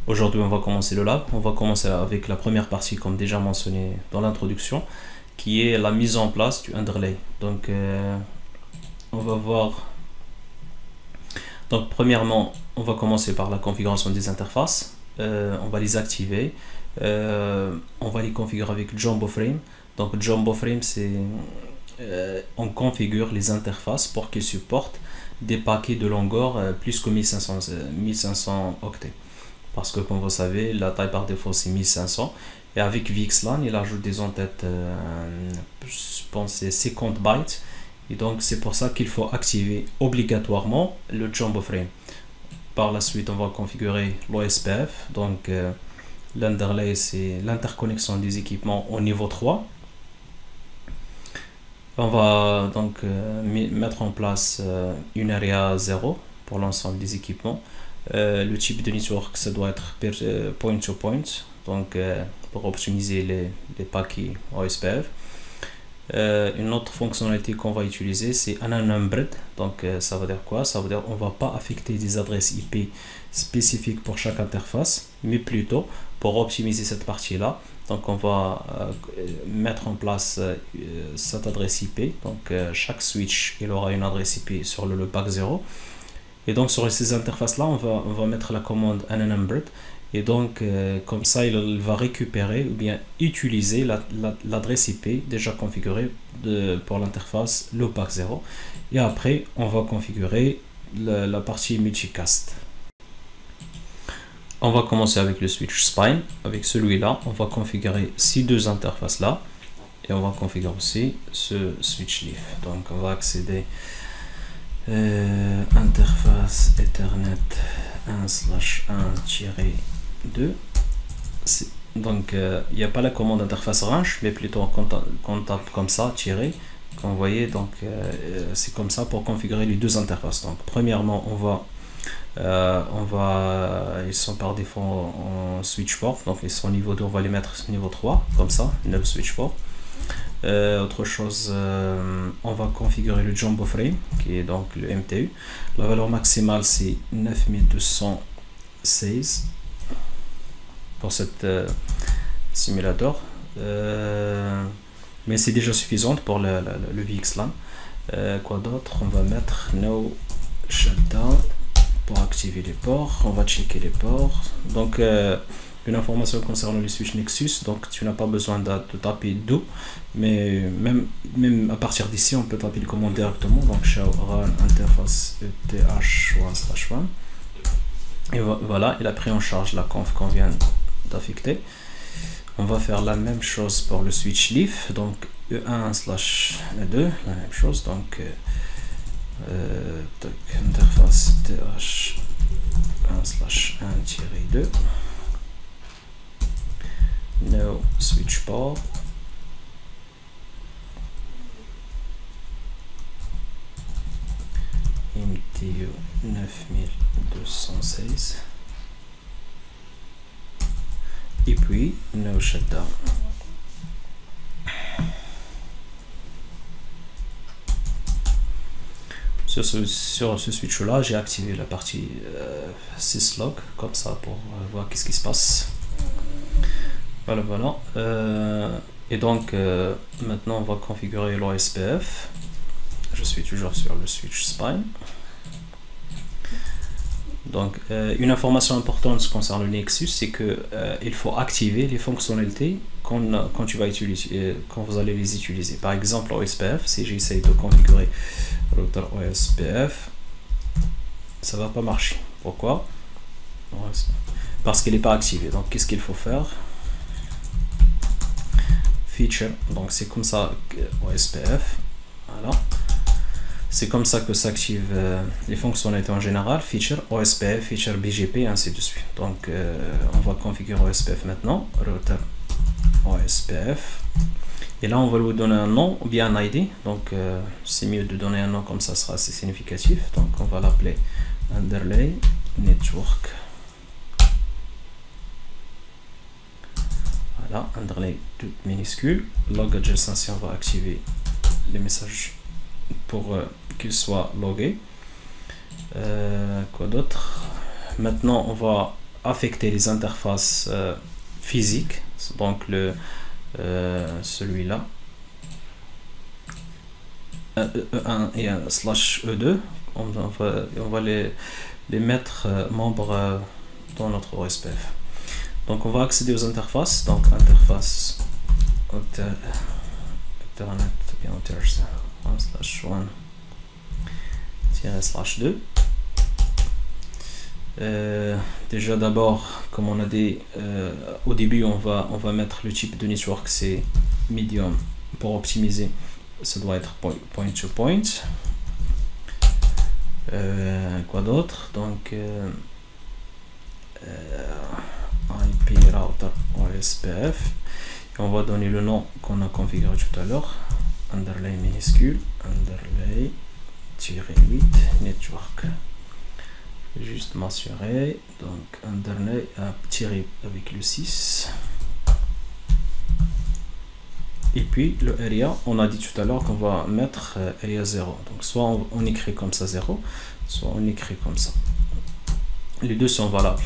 Aujourd'hui, on va commencer le lab. On va commencer avec la première partie, comme déjà mentionné dans l'introduction, qui est la mise en place du underlay. Donc, on va voir. Donc, premièrement, on va commencer par la configuration des interfaces. On va les activer. On va les configurer avec Jumbo Frame. Donc, Jumbo Frame, c'est on configure les interfaces pour qu'ils supportent des paquets de longueur plus que 1500 octets. Parce que comme vous savez, la taille par défaut c'est 1500. Et avec VXLAN, il ajoute des entêtes, je pense c'est 50 bytes. Et donc c'est pour ça qu'il faut activer obligatoirement le Jumbo Frame. Par la suite, on va configurer l'OSPF. Donc l'underlay, c'est l'interconnexion des équipements au niveau 3. On va donc mettre en place une area 0 pour l'ensemble des équipements. Le type de network, ça doit être point to point, donc pour optimiser les paquets OSPF. Une autre fonctionnalité qu'on va utiliser, c'est unnumbered. Donc ça veut dire quoi? Ça veut dire on va pas affecter des adresses IP spécifiques pour chaque interface, mais plutôt pour optimiser cette partie-là. Donc on va mettre en place cette adresse IP. Donc chaque switch il aura une adresse IP sur le loopback 0. Et donc sur ces interfaces là on va mettre la commande unnumbered. Et donc comme ça il va récupérer ou bien utiliser l'adresse IP déjà configurée pour l'interface loopback 0. Et après on va configurer la partie multicast. On va commencer avec le switch spine. Avec celui-là, on va configurer ces deux interfaces là et on va configurer aussi ce switch leaf. Donc on va accéder interface Ethernet 1/1-2. Donc il n'y a pas la commande interface range, mais plutôt qu'on tape comme ça tiré. Comme vous voyez, donc c'est comme ça pour configurer les deux interfaces. Donc premièrement, ils sont par défaut en switch port, donc ils sont niveau 2, on va les mettre niveau 3, comme ça, 9 switch port. Autre chose, on va configurer le Jumbo Frame, qui est donc le MTU. La valeur maximale c'est 9216 pour cet simulateur, mais c'est déjà suffisante pour le VXLAN. Quoi d'autre? On va mettre No Shutdown pour activer les ports. On va checker les ports. Donc une information concernant les switch Nexus, donc tu n'as pas besoin de taper do, mais même à partir d'ici on peut taper les commandes directement. Donc show run interface eth1/1 et voilà, il a pris en charge la conf qu'on vient d'affecter. On va faire la même chose pour le switch leaf, donc e1/2, la même chose. Donc interface th1/1-2, no switch port, MTU 9216 et puis no shutdown. Sur ce switch là, j'ai activé la partie syslog comme ça pour voir qu'est-ce qui se passe. Voilà. Et donc maintenant on va configurer l'OSPF. Je suis toujours sur le switch spine. Donc une information importante concernant le Nexus, c'est que il faut activer les fonctionnalités quand vous allez les utiliser. Par exemple, OSPF, si j'essaye de configurer routeur OSPF, ça va pas marcher. Pourquoi? Parce qu'il n'est pas activé. Donc qu'est-ce qu'il faut faire? Feature, donc c'est comme ça OSPF, voilà, c'est comme ça que s'active les fonctionnalités en général. Feature OSPF, feature BGP, ainsi de suite. Donc on va configurer OSPF maintenant, routeur OSPF, et là on va lui donner un nom ou bien un ID. Donc c'est mieux de donner un nom, comme ça sera assez significatif. Donc on va l'appeler underlay network. Voilà, underlay tout minuscule. Log adjacency, on va activer les messages pour qu'il soit logué. Quoi d'autre? Maintenant on va affecter les interfaces physiques, donc celui-là, E1 et un /E2, on va les mettre membres dans notre OSPF. Donc on va accéder aux interfaces, donc interface Ethernet bien /1/1/2. Déjà d'abord, comme on a dit au début, on va mettre le type de network, c'est medium. Pour optimiser, ça doit être point to point. Quoi d'autre? Donc IP router OSPF, et on va donner le nom qu'on a configuré tout à l'heure, underlay minuscule, underlay-8 network. Juste m'assurer, donc underlay tiré avec le 6, et puis le area, on a dit tout à l'heure qu'on va mettre area 0, donc soit on écrit comme ça 0, soit on écrit comme ça, les deux sont valables.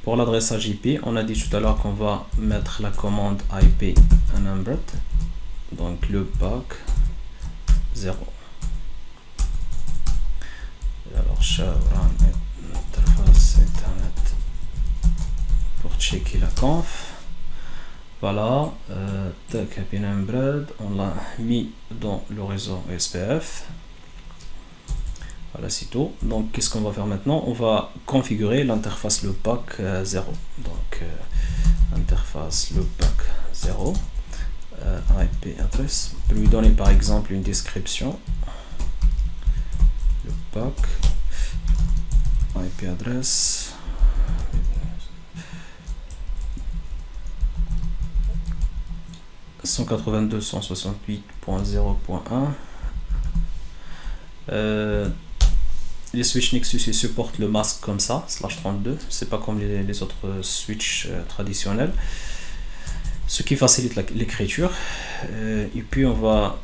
Pour l'adressage IP, on a dit tout à l'heure qu'on va mettre la commande IP unnumbered, donc le pack 0. Alors show run interface internet pour checker la conf. Voilà, tac IP unnumbered, on l'a mis dans le réseau SPF. Voilà, c'est tout. Donc qu'est-ce qu'on va faire maintenant? On va configurer l'interface loopback 0. Donc interface loopback 0, IP adresse. On peut lui donner par exemple une description. Loopback IP adresse 192.168.0.1. Les switch Nexus ils supportent le masque comme ça, /32, c'est pas comme les autres switch traditionnels, ce qui facilite l'écriture. Et puis on va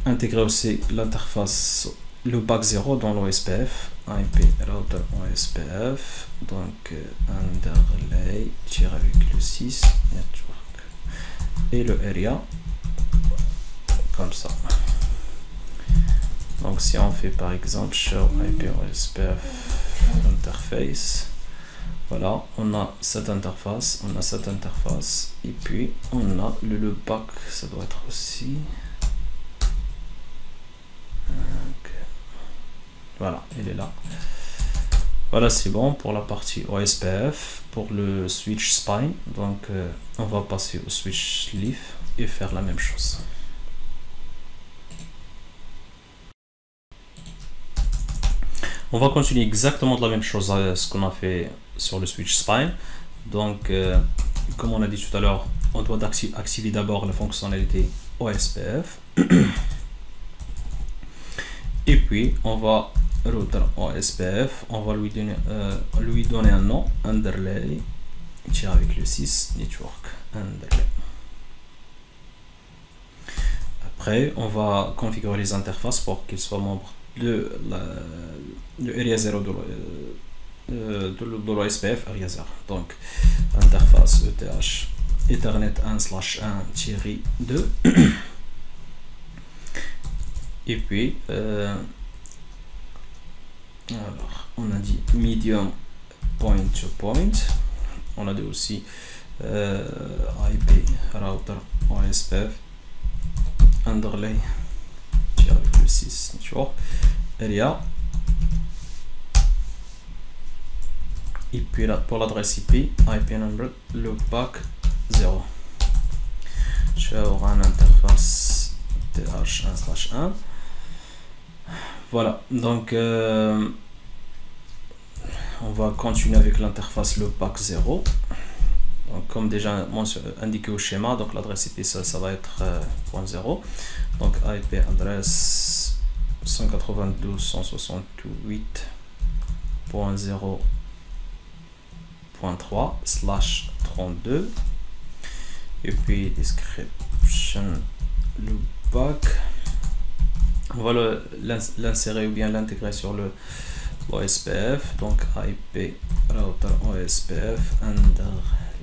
intégrer aussi l'interface loopback 0 dans l'OSPF, IP router OSPF, donc underlay tiré avec le 6 network et le area comme ça. Donc si on fait par exemple show IP OSPF interface, voilà, on a cette interface, et puis on a le loopback, ça doit être aussi. Okay. Voilà, il est là. Voilà, c'est bon pour la partie OSPF. Pour le switch spine, donc on va passer au switch leaf et faire la même chose. On va continuer exactement de la même chose à ce qu'on a fait sur le switch spine. Donc, comme on a dit tout à l'heure, on doit activer d'abord la fonctionnalité OSPF. Et puis, on va router OSPF. On va lui donner un nom, underlay, tiré avec le 6, network, underlay. Après, on va configurer les interfaces pour qu'ils soient membres de area 0 de l'OSPF area 0. Donc interface ETH Ethernet 1/1-2 et puis alors on a dit medium point to point, on a dit aussi IP router OSPF underlay avec le 6 network area, et puis là pour l'adresse IP number loopback 0 show run interface TH1/1. Voilà, donc on va continuer avec l'interface loopback 0. Donc, comme déjà indiqué au schéma, donc l'adresse IP ça va être .0. Donc IP adresse 192.168.0.3/32, et puis description loopback, on va l'insérer ou bien l'intégrer sur OSPF, donc IP router OSPF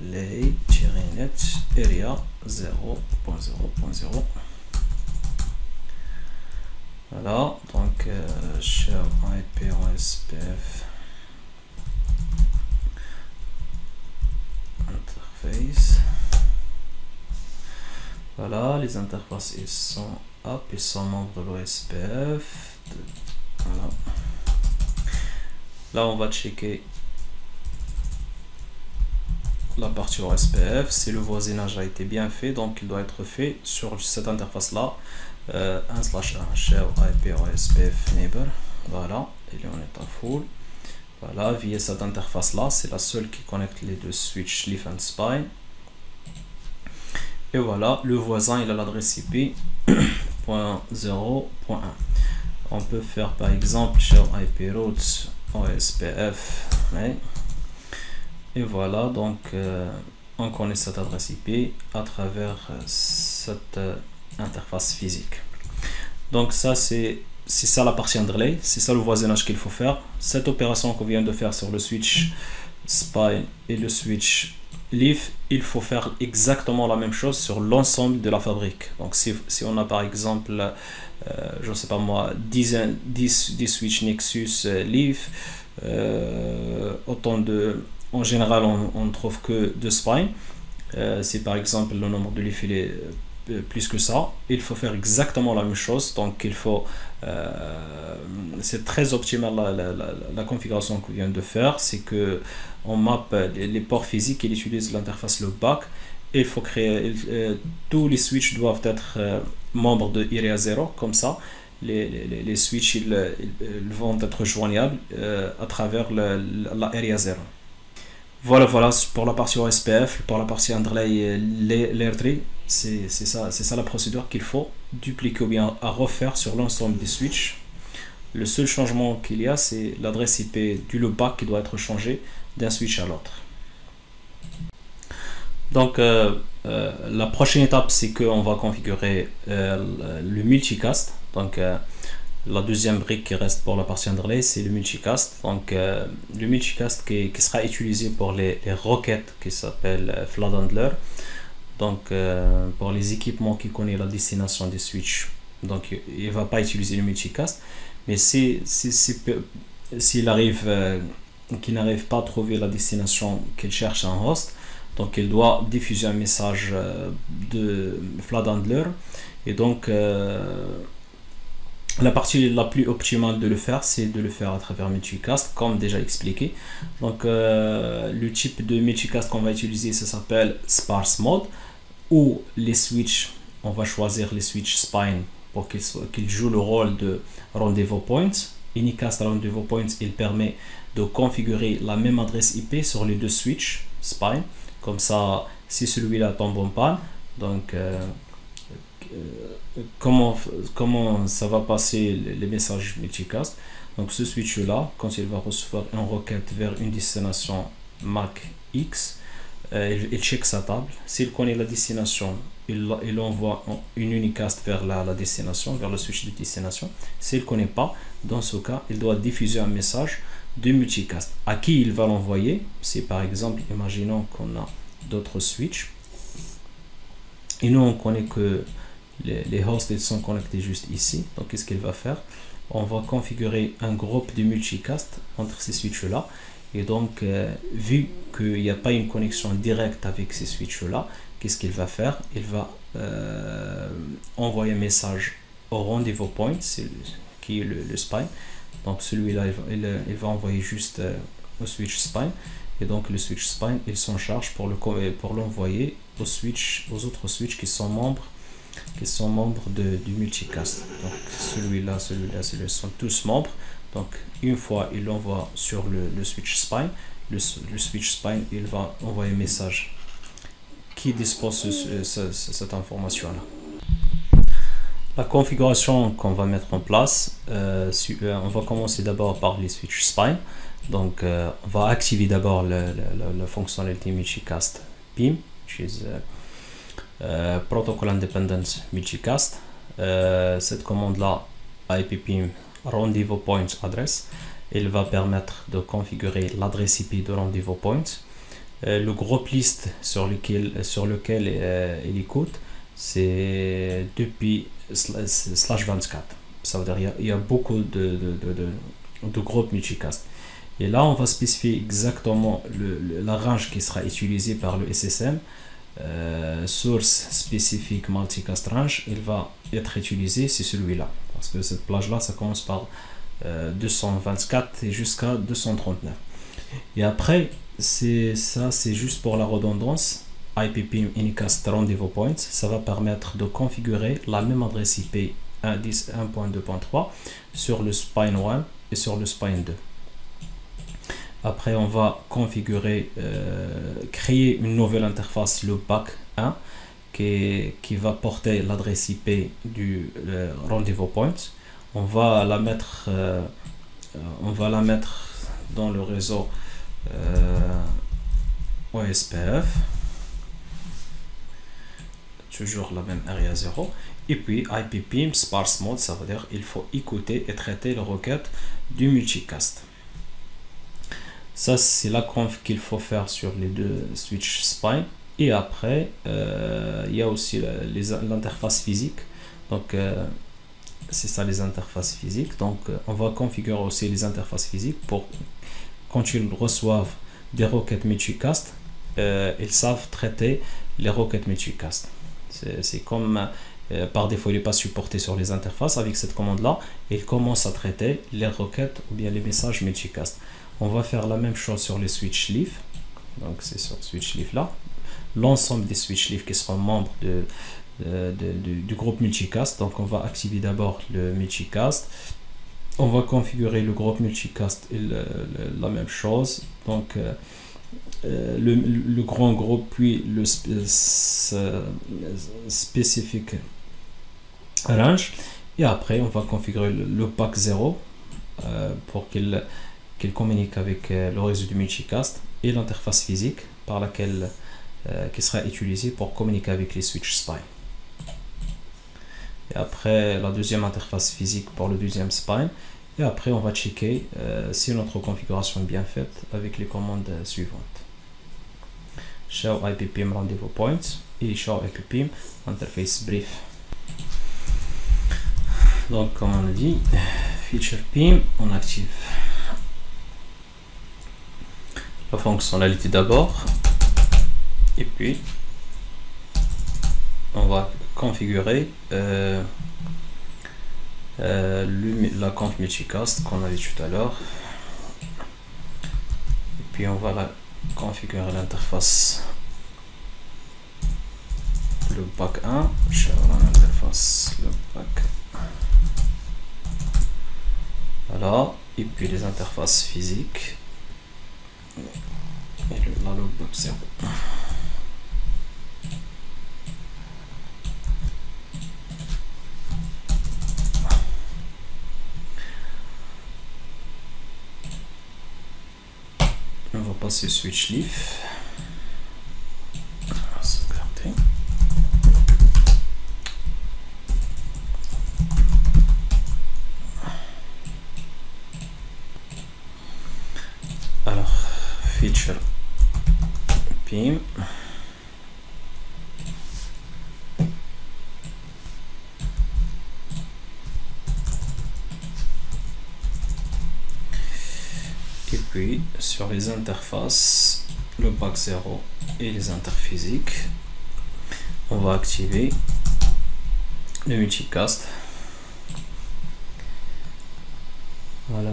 underlay-net area 0.0.0. Voilà, donc share IP OSPF interface. Voilà, les interfaces ils sont up, ils sont membres de l'OSPF. Voilà. Là on va checker la partie OSPF, si le voisinage a été bien fait, donc il doit être fait sur cette interface là, 1/1 share IP OSPF neighbor. Voilà, il est en état full. Voilà, via cette interface là, c'est la seule qui connecte les deux switches leaf and spine. Et voilà, le voisin il a l'adresse IP .0.1. On peut faire par exemple share IP routes OSPF. Et voilà, donc on connaît cette adresse IP à travers cette interface physique. Donc ça c'est ça la partie underlay, c'est ça le voisinage qu'il faut faire. Cette opération qu'on vient de faire sur le switch spine et le switch leaf, il faut faire exactement la même chose sur l'ensemble de la fabrique. Donc si on a par exemple je ne sais pas moi 10 switch Nexus leaf, autant de, en général on trouve que 2 spines. Si par exemple le nombre de leaf il est plus que ça, il faut faire exactement la même chose. Donc il faut c'est très optimal la configuration qu'on vient de faire, c'est que on map les ports physiques, il utilise l'interface loopback. Il faut créer tous les switches doivent être membres de Area 0, comme ça les switches ils vont être joignables à travers la Area 0. Voilà pour la partie OSPF. Pour la partie underlay layer tree, c'est ça la procédure qu'il faut dupliquer ou bien à refaire sur l'ensemble des switches. Le seul changement qu'il y a, c'est l'adresse IP du loopback qui doit être changée d'un switch à l'autre. Donc la prochaine étape, c'est qu'on va configurer le multicast. Donc la deuxième brique qui reste pour la partie underlay, c'est le multicast. Donc le multicast qui sera utilisé pour les requêtes qui s'appellent flood handler. Donc pour les équipements qui connaissent la destination des switches, donc il ne va pas utiliser le multicast. Mais s'il arrive qu'il n'arrive pas à trouver la destination qu'il cherche en host, donc il doit diffuser un message de flood handler. Et donc la partie la plus optimale de le faire, c'est de le faire à travers multicast, comme déjà expliqué. Donc le type de multicast qu'on va utiliser, ça s'appelle sparse mode, où les switches, on va choisir les switches spine pour qu'ils jouent le rôle de rendez-vous point. Unicast rendez-vous point, il permet de configurer la même adresse IP sur les deux switches spine. Comme ça, si celui-là tombe en panne, donc comment ça va passer les messages multicast. Donc ce switch là, quand il va recevoir une requête vers une destination MAC X, il check sa table. S'il connaît la destination, il envoie une unicast vers la destination, vers le switch de destination. S'il ne connaît pas, dans ce cas, il doit diffuser un message de multicast. À qui il va l'envoyer? C'est par exemple, imaginons qu'on a d'autres switches et nous on connaît que les hosts ils sont connectés juste ici. Donc qu'est-ce qu'il va faire? On va configurer un groupe de multicast entre ces switches là. Et donc vu qu'il n'y a pas une connexion directe avec ces switches là, qu'est-ce qu'il va faire? Il va envoyer un message au rendez-vous point, qui est le spine. Donc celui-là il va envoyer juste au switch spine. Et donc le switch spine il s'en charge pour l'envoyer aux autres switches qui sont membres du multicast. Donc celui-là sont tous membres. Donc une fois il l'envoie sur le switch spine, le switch spine il va envoyer un message qui dispose cette information là. La configuration qu'on va mettre en place, on va commencer d'abord par les switch spine. Donc on va activer d'abord la fonctionnalité multicast PIM, which is Protocol Independent Multicast. Cette commande là, IP PIM rendezvous point address, il va permettre de configurer l'adresse IP de rendez-vous point. Le groupe list sur lequel il écoute, c'est depuis /24. Ça veut dire il y a beaucoup de groupes multicast. Et là, on va spécifier exactement la range qui sera utilisée par le SSM. Source spécifique multicast range, il va être utilisé, c'est celui-là. Parce que cette plage-là, ça commence par 224 et jusqu'à 239. Et après, c'est juste pour la redondance. IPPIM Unicast Rendezvous Point, ça va permettre de configurer la même adresse IP 1.10.1.2.3 sur le spine 1 et sur le spine 2. Après, on va configurer, créer une nouvelle interface, le back 1, qui va porter l'adresse IP du rendezvous point. On va la mettre dans le réseau OSPF, toujours la même area 0. Et puis IPPIM sparse mode, ça veut dire il faut écouter et traiter les requêtes du multicast. Ça, c'est la conf qu'il faut faire sur les deux switch spine. Et après, il y a aussi l'interface physique. Donc, c'est ça les interfaces physiques. Donc, on va configurer aussi les interfaces physiques pour quand ils reçoivent des requêtes multicast, ils savent traiter les requêtes multicast. C'est comme par défaut, il n'est pas supporté sur les interfaces. Avec cette commande-là, il commence à traiter les requêtes ou bien les messages multicast. On va faire la même chose sur les switch leaf. Donc c'est sur switch leaf là. L'ensemble des switch leaf qui seront membres du groupe multicast. Donc on va activer d'abord le multicast. On va configurer le groupe multicast et la même chose. Donc le grand groupe puis le spécifique range. Et après on va configurer le pack 0 pour qu'il communique avec le réseau du multicast et l'interface physique par laquelle qui sera utilisée pour communiquer avec les switch spine. Et après la deuxième interface physique pour le deuxième spine. Et après on va checker si notre configuration est bien faite avec les commandes suivantes. Show IPPIM rendezvous point et show IPPIM interface brief. Donc comme on a dit, feature PIM, on active la fonctionnalité d'abord et puis on va configurer la conf multicast qu'on avait tout à l'heure et puis on va configurer l'interface le pack 1 sur l'interface le pack, voilà, et puis les interfaces physiques et la logbook 0. On va passer switch leaf. On va sauvegarder. Alors, feature PIM. Et puis sur les interfaces, le pack 0 et les interphysiques, on va activer le multicast. Voilà.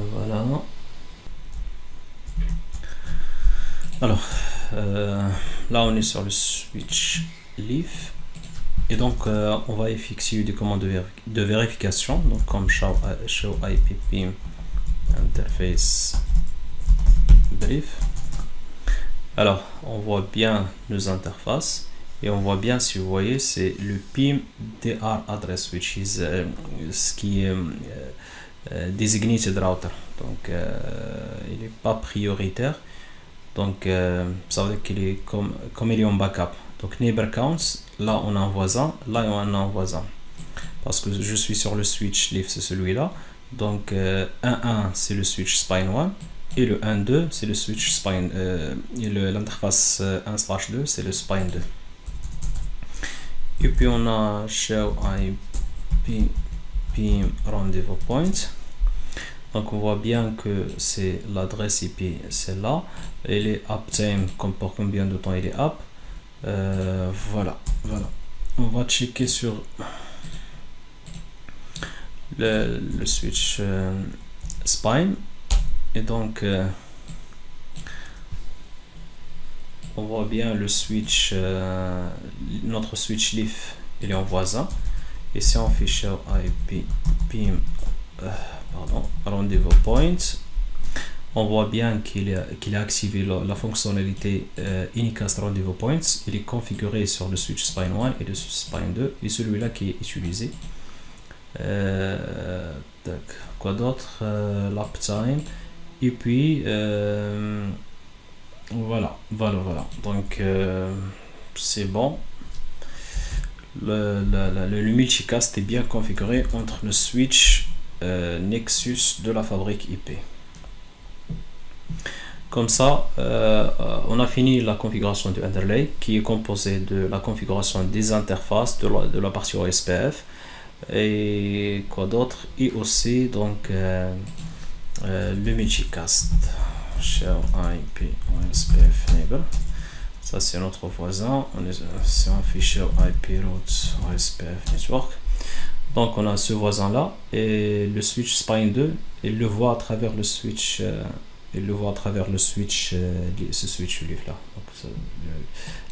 Alors là on est sur le switch leaf et donc on va effectuer des commandes de vérification, donc comme show IPPIM interface brief. Alors on voit bien nos interfaces et on voit bien, si vous voyez, c'est le PIM DR address which is ce qui est designated router, donc il n'est pas prioritaire, donc ça veut dire qu'il est comme il est en backup. Donc neighbor counts, là on a un voisin, là on a un voisin, parce que je suis sur le switch leaf, c'est celui-là. Donc 1.1 c'est le switch spine 1 et le 1.2 c'est le switch spine et l'interface 1/2 c'est le spine 2. Et puis on a show IP pim rendez-vous point. Donc on voit bien que c'est l'adresse IP, c'est là. Elle est uptime, comme pour combien de temps il est up. Voilà. On va checker sur le switch spine. Et donc on voit bien le switch, notre switch leaf, il est en voisin. Et si on fait show IP pim rendez-vous point, on voit bien qu'il a activé la fonctionnalité unicast rendez-vous points. Il est configuré sur le switch spine 1 et le switch spine 2 et celui-là qui est utilisé. Quoi d'autre? L'uptime. Et puis voilà. Donc c'est bon. Le multicast est bien configuré entre le switch Nexus de la fabrique IP. Comme ça, on a fini la configuration du underlay qui est composée de la configuration des interfaces de la partie OSPF et quoi d'autre, et aussi donc le multicast. Share IP OSPF enable. Ça c'est notre voisin. C'est un fichier IP route OSPF network. Donc on a ce voisin là et le switch spine 2, il le voit à travers le switch, ce switch leaf là.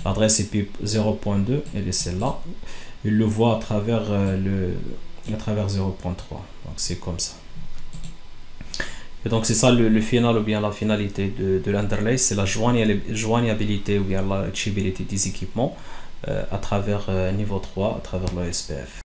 L'adresse IP 0.2 elle est celle-là. Il le voit à travers 0.3. Donc c'est comme ça. Et donc c'est ça le final ou bien la finalité de l'underlay, c'est la joignabilité ou bien la reachability des équipements à travers niveau 3, à travers le SPF.